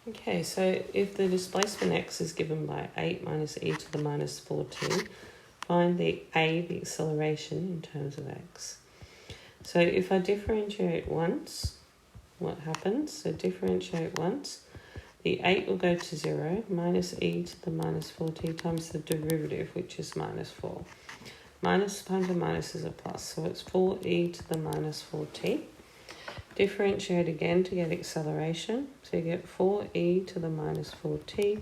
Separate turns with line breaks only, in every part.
Okay, so if the displacement x is given by 8 minus e to the minus 4t, find the acceleration in terms of x. So if I differentiate once, what happens? So differentiate once, the 8 will go to 0, minus e to the minus 4t times the derivative, which is minus 4. Minus times a minus is a plus, so it's 4e to the minus 4t. Differentiate again to get acceleration, so you get 4e to the minus 4t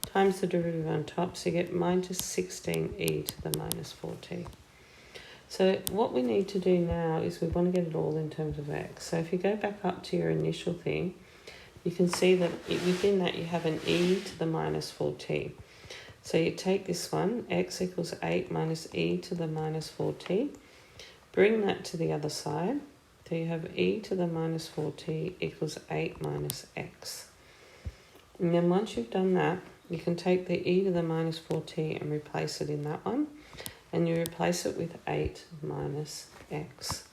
times the derivative on top, so you get minus 16e to the minus 4t. So what we need to do now is we want to get it all in terms of x. So if you go back up to your initial thing, you can see that within that you have an e to the minus 4t. So you take this one, x equals 8 minus e to the minus 4t, bring that to the other side. So you have e to the minus 4t equals 8 minus x. And then once you've done that, you can take the e to the minus 4t and replace it in that one. And you replace it with 8 minus x.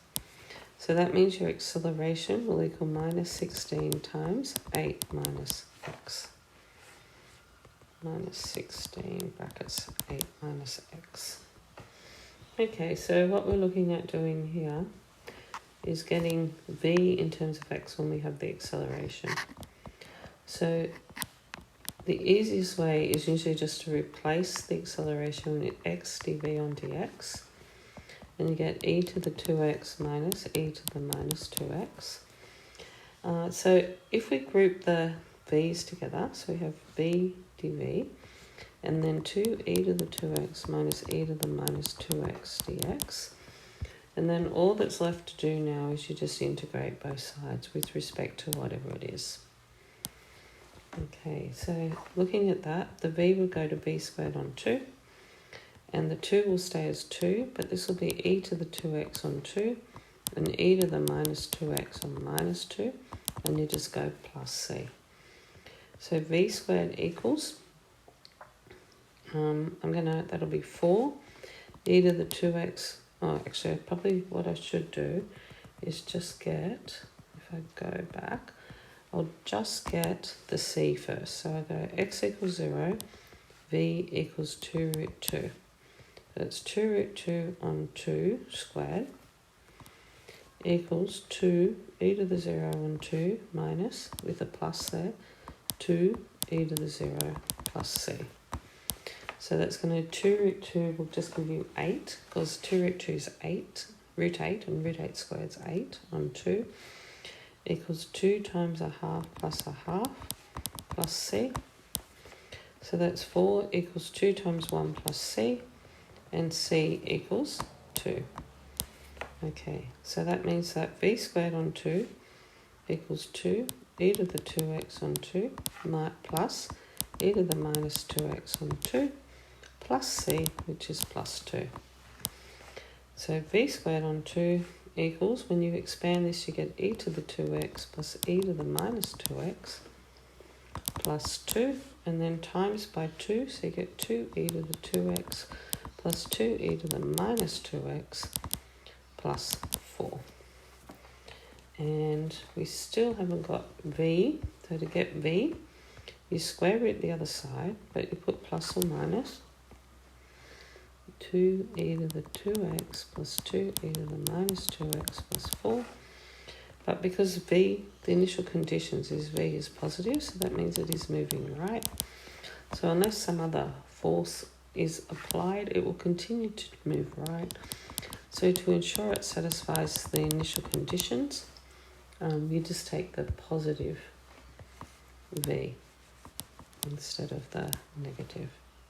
So that means your acceleration will equal minus 16 times 8 minus x. Minus 16 brackets 8 minus x. Okay, so what we're looking at doing here is getting v in terms of x when we have the acceleration. So the easiest way is usually just to replace the acceleration with x dv on dx, and you get e to the 2x minus e to the minus 2x. So if we group the v's together, so we have v dv, and then 2e to the 2x minus e to the minus 2x dx. And then all that's left to do now is you just integrate both sides with respect to whatever it is. Okay, so looking at that, the v will go to v squared on 2, and the 2 will stay as 2, but this will be e to the 2x on 2, and e to the minus 2x on minus 2, and you just go plus c. So v squared equals, that'll be 4, e to the 2x, actually probably what I should do is just get, if I go back, I'll just get the c first. So I go x equals 0, v equals 2 root 2. So it's 2 root 2 on 2 squared equals 2 e to the 0 on 2 minus, with a plus there, 2 e to the 0 plus c. So that's going to 2 root 2 will just give you 8, because 2 root 2 is 8, root 8, and root 8 squared is 8 on 2, equals 2 times a half plus a half plus c. So that's 4 equals 2 times 1 plus c, and c equals 2. Okay, so that means that v squared on 2 equals 2 e to the 2x on 2 plus e to the minus 2x on 2 plus c, which is plus 2. So v squared on 2 equals, when you expand this, you get e to the 2x plus e to the minus 2x plus 2, and then times by 2, so you get 2e to the 2x plus 2e to the minus 2x plus 4. And we still haven't got v, so to get v, you square root the other side, but you put plus or minus 2e to the 2x plus 2e to the minus 2x plus 4. But because v, the initial conditions is v is positive, so that means it is moving right. So unless some other force is applied, it will continue to move right. So to ensure it satisfies the initial conditions, you just take the positive v instead of the negative.